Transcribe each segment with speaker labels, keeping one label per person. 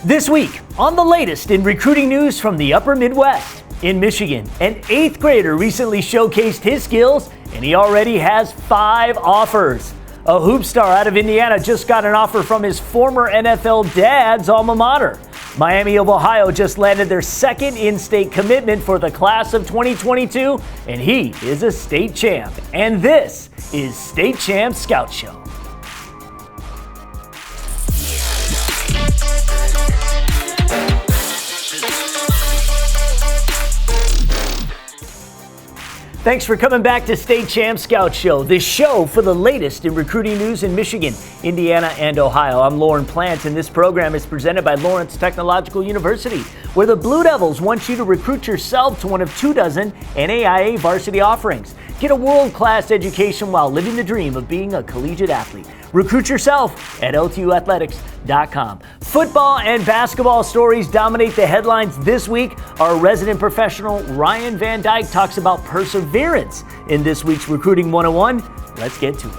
Speaker 1: This week, on the latest in recruiting news from the upper Midwest, in Michigan, an 8th grader recently showcased his skills and he already has 5 offers. A hoop star out of Indiana just got an offer from his former NFL dad's alma mater. Miami of Ohio just landed their second in-state commitment for the class of 2022, and he is a state champ. And this is State Champs Scout Show. Thanks for coming back to State Champs Scout Show, the show for the latest in recruiting news in Michigan, Indiana, and Ohio. I'm Lorne Plant, and this program is presented by Lawrence Technological University, where the Blue Devils want you to recruit yourself to one of 24 NAIA varsity offerings. Get a world-class education while living the dream of being a collegiate athlete. Recruit yourself at LTUathletics.com. Football and basketball stories dominate the headlines this week. Our resident professional Ryan Van Dyke talks about perseverance in this week's Recruiting 101. Let's get to it.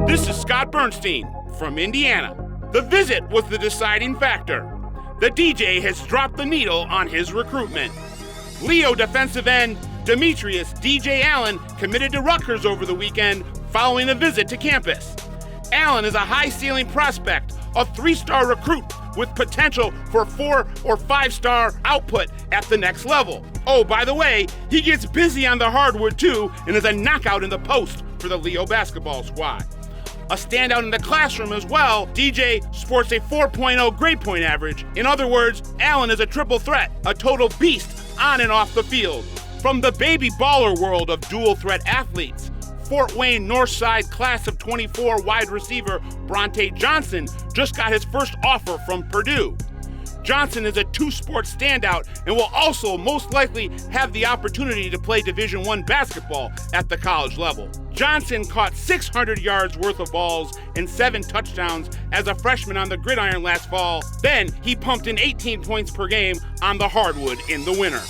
Speaker 2: This is Scott Burnstein from Indiana. The visit was the deciding factor. The DJ has dropped the needle on his recruitment. Leo defensive end Demetrius DJ Allen committed to Rutgers over the weekend following a visit to campus. Allen is a high-ceiling prospect, a 3-star recruit with potential for 4 or 5-star output at the next level. Oh, by the way, he gets busy on the hardwood too and is a knockout in the post for the Leo basketball squad. A standout in the classroom as well, DJ sports a 4.0 grade point average. In other words, Allen is a triple threat, a total beast on and off the field. From the baby baller world of dual threat athletes, Fort Wayne Northside class of 24 wide receiver Bronte Johnson just got his first offer from Purdue. Johnson is a 2-sport standout and will also most likely have the opportunity to play Division I basketball at the college level. Johnson caught 600 yards worth of balls and 7 touchdowns as a freshman on the gridiron last fall. Then he pumped in 18 points per game on the hardwood in the winter.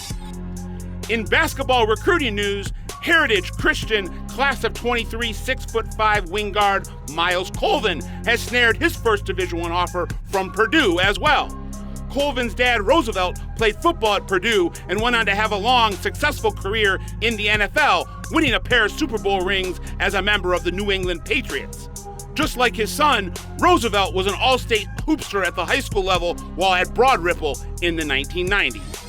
Speaker 2: In basketball recruiting news, Heritage Christian class of 23 6'5" wing guard Miles Colvin has snared his first Division I offer from Purdue as well. Colvin's dad, Roosevelt, played football at Purdue and went on to have a long, successful career in the NFL, winning a pair of Super Bowl rings as a member of the New England Patriots. Just like his son, Roosevelt was an all-state hoopster at the high school level while at Broad Ripple in the 1990s.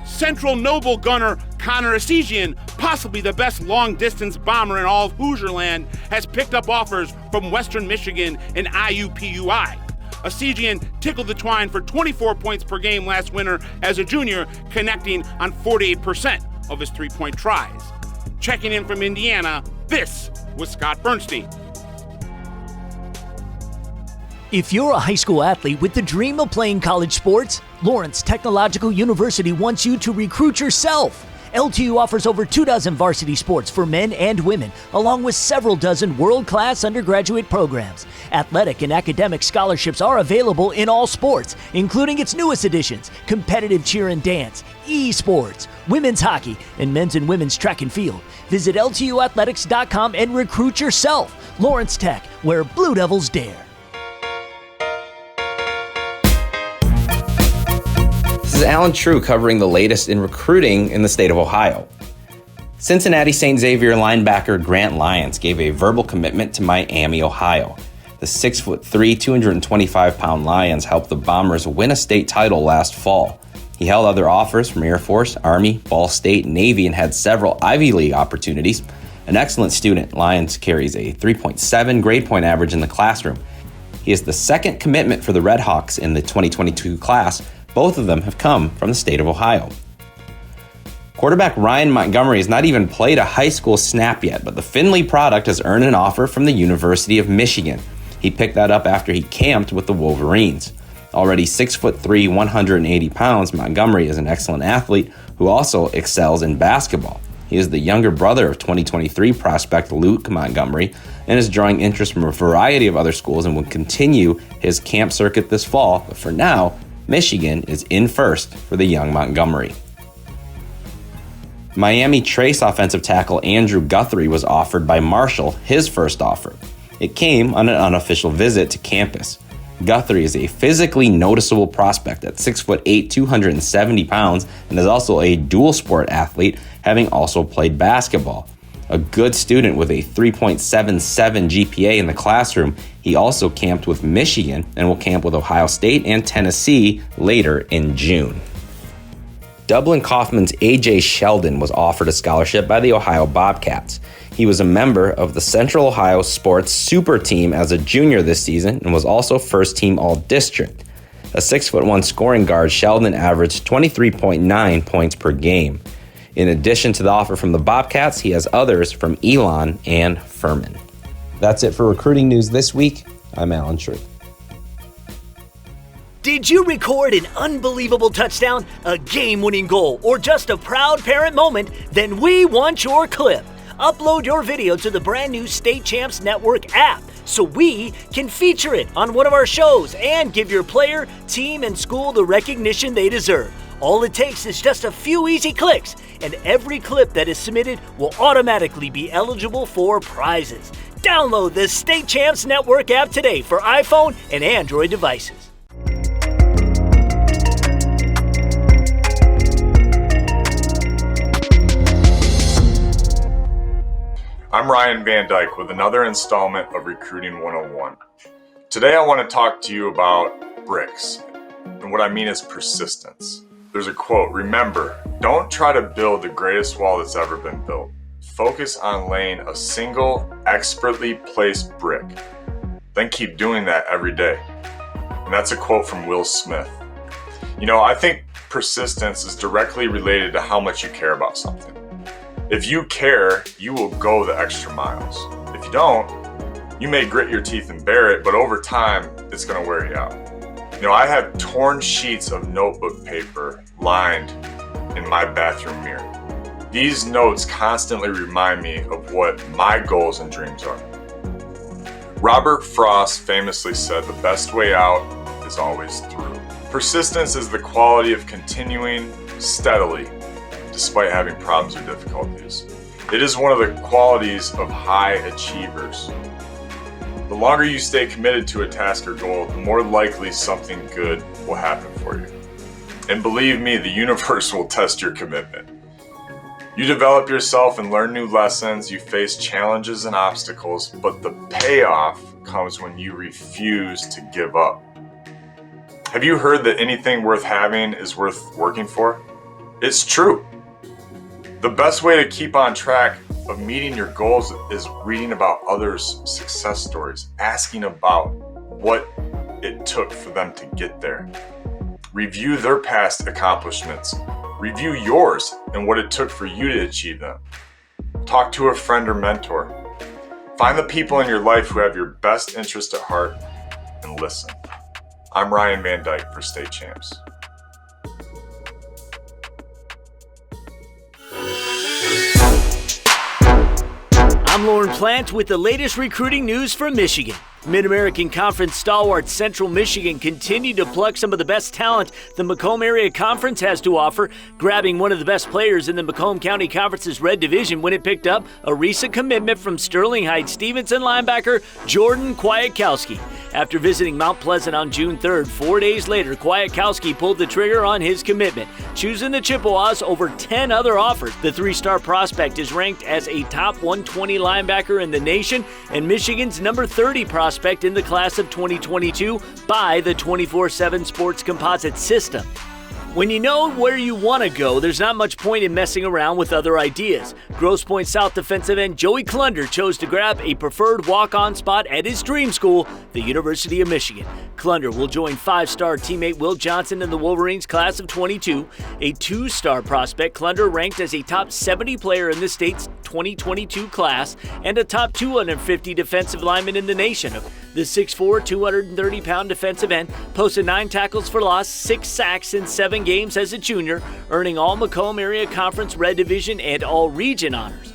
Speaker 2: Central Noble gunner Connor Esigian, possibly the best long-distance bomber in all of Hoosierland, has picked up offers from Western Michigan and IUPUI. Esigian tickled the twine for 24 points per game last winter as a junior, connecting on 48% of his three-point tries. Checking in from Indiana, this was Scott Bernstein.
Speaker 1: If you're a high school athlete with the dream of playing college sports, Lawrence Technological University wants you to recruit yourself. LTU offers over 24 varsity sports for men and women, along with several dozen world-class undergraduate programs. Athletic and academic scholarships are available in all sports, including its newest additions, competitive cheer and dance, esports, women's hockey, and men's and women's track and field. Visit LTUathletics.com and recruit yourself. Lawrence Tech, where Blue Devils dare.
Speaker 3: This is Allen Trieu covering the latest in recruiting in the state of Ohio. Cincinnati St. Xavier linebacker Grant Lyons gave a verbal commitment to Miami, Ohio. The 6'3", 225-pound Lyons helped the Bombers win a state title last fall. He held other offers from Air Force, Army, Ball State, Navy, and had several Ivy League opportunities. An excellent student, Lyons carries a 3.7 grade point average in the classroom. He is the second commitment for the Red Hawks in the 2022 class. Both of them have come from the state of Ohio. Quarterback Ryan Montgomery has not even played a high school snap yet, but the Findlay product has earned an offer from the University of Michigan. He picked that up after he camped with the Wolverines. Already 6'3", 180 pounds, Montgomery is an excellent athlete who also excels in basketball. He is the younger brother of 2023 prospect Luke Montgomery and is drawing interest from a variety of other schools and will continue his camp circuit this fall, but for now, Michigan is in first for the young Montgomery. Miami Trace offensive tackle Andrew Guthrie was offered by Marshall his first offer. It came on an unofficial visit to campus. Guthrie is a physically noticeable prospect at 6'8", 270 pounds, and is also a dual sport athlete, having also played basketball. A good student with a 3.77 GPA in the classroom, he also camped with Michigan and will camp with Ohio State and Tennessee later in June. Dublin Kaufman's A.J. Sheldon was offered a scholarship by the Ohio Bobcats. He was a member of the Central Ohio Sports Super Team as a junior this season and was also first-team All-District. A 6'1" scoring guard, Sheldon averaged 23.9 points per game. In addition to the offer from the Bobcats, he has others from Elon and Furman. That's it for recruiting news this week. I'm Allen Trieu.
Speaker 1: Did you record an unbelievable touchdown, a game-winning goal, or just a proud parent moment? Then we want your clip. Upload your video to the brand new State Champs Network app so we can feature it on one of our shows and give your player, team, and school the recognition they deserve. All it takes is just a few easy clicks, and every clip that is submitted will automatically be eligible for prizes. Download the State Champs Network app today for iPhone and Android devices.
Speaker 4: I'm Ryan Van Dyke with another installment of Recruiting 101. Today I want to talk to you about bricks, and what I mean is persistence. There's a quote, remember, don't try to build the greatest wall that's ever been built. Focus on laying a single, expertly placed brick. Then keep doing that every day. And that's a quote from Will Smith. You know, I think persistence is directly related to how much you care about something. If you care, you will go the extra miles. If you don't, you may grit your teeth and bear it, but over time, it's going to wear you out. You know, I have torn sheets of notebook paper lined in my bathroom mirror. These notes constantly remind me of what my goals and dreams are. Robert Frost famously said, the best way out is always through. Persistence is the quality of continuing steadily despite having problems or difficulties. It is one of the qualities of high achievers. The longer you stay committed to a task or goal, the more likely something good will happen for you. And believe me, the universe will test your commitment. You develop yourself and learn new lessons, you face challenges and obstacles, but the payoff comes when you refuse to give up. Have you heard that anything worth having is worth working for? It's true. The best way to keep on track of meeting your goals is reading about others' success stories, asking about what it took for them to get there. Review their past accomplishments. Review yours and what it took for you to achieve them. Talk to a friend or mentor. Find the people in your life who have your best interest at heart and listen. I'm Ryan Van Dyke for State Champs.
Speaker 1: I'm Lorne Plant with the latest recruiting news from Michigan. Mid-American Conference stalwart Central Michigan continued to pluck some of the best talent the Macomb Area Conference has to offer, grabbing one of the best players in the Macomb County Conference's Red Division when it picked up a recent commitment from Sterling Heights-Stevenson linebacker Jordan Kwiatkowski. After visiting Mount Pleasant on June 3rd, 4 days later, Kwiatkowski pulled the trigger on his commitment, choosing the Chippewas over 10 other offers. The three-star prospect is ranked as a top 120 linebacker in the nation and Michigan's number 30 prospect in the class of 2022 by the 24/7 Sports Composite System. When you know where you want to go, there's not much point in messing around with other ideas. Grosse Pointe South defensive end Joey Klunder chose to grab a preferred walk-on spot at his dream school, the University of Michigan. Klunder will join five-star teammate Will Johnson in the Wolverines class of 22. A two-star prospect, Klunder ranked as a top 70 player in the state's 2022 class and a top 250 defensive lineman in the nation. The 6'4", 230-pound defensive end posted 9 tackles for loss, 6 sacks in 7 games as a junior, earning all Macomb Area Conference Red Division and All-Region honors.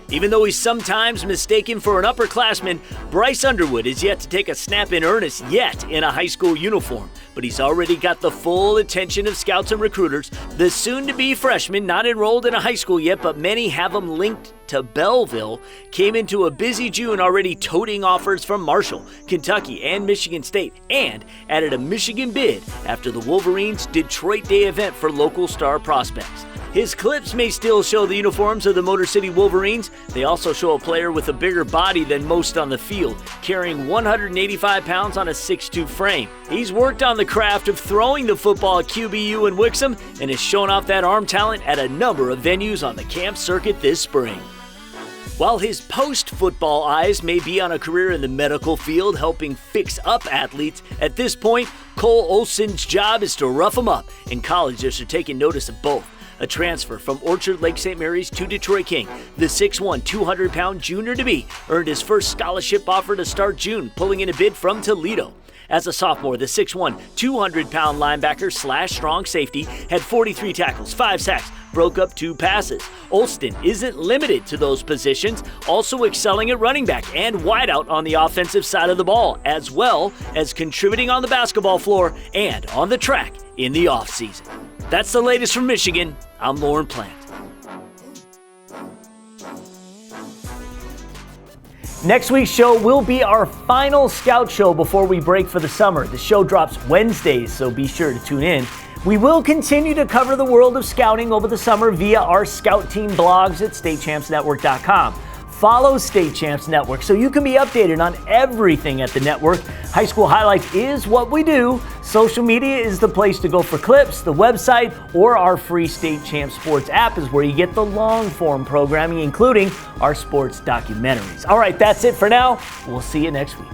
Speaker 1: Even though he's sometimes mistaken for an upperclassman, Bryce Underwood is yet to take a snap in earnest yet in a high school uniform. but he's already got the full attention of scouts and recruiters. The soon-to-be freshman, not enrolled in a high school yet, but many have him linked to Belleville, came into a busy June already toting offers from Marshall, Kentucky, and Michigan State, and added a Michigan bid after the Wolverines' Detroit Day event for local star prospects. His clips may still show the uniforms of the Motor City Wolverines. They also show a player with a bigger body than most on the field, carrying 185 pounds on a 6'2 frame. He's worked on the craft of throwing the football at QBU and Wixom and has shown off that arm talent at a number of venues on the camp circuit this spring. While his post-football eyes may be on a career in the medical field helping fix up athletes, at this point, Cole Olson's job is to rough them up, and colleges are taking notice of both. A transfer from Orchard Lake St. Mary's to Detroit King, the 6'1", 200-pound junior-to-be earned his first scholarship offer to start June, pulling in a bid from Toledo. As a sophomore, the 6'1", 200-pound linebacker / strong safety had 43 tackles, 5 sacks, broke up 2 passes. Olston isn't limited to those positions, also excelling at running back and wideout on the offensive side of the ball, as well as contributing on the basketball floor and on the track in the offseason. That's the latest from Michigan. I'm Lorne Plant.
Speaker 5: Next week's show will be our final Scout show before we break for the summer. The show drops Wednesdays, so be sure to tune in. We will continue to cover the world of scouting over the summer via our Scout Team blogs at statechampsnetwork.com. Follow State Champs Network so you can be updated on everything at the network. High School Highlights is what we do. Social media is the place to go for clips. The website or our free State Champs Sports app is where you get the long-form programming, including our sports documentaries. All right, that's it for now. We'll see you next week.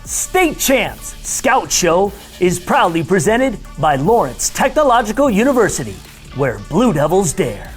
Speaker 5: State Champs Scout Show is proudly presented by Lawrence Technological University, where Blue Devils dare.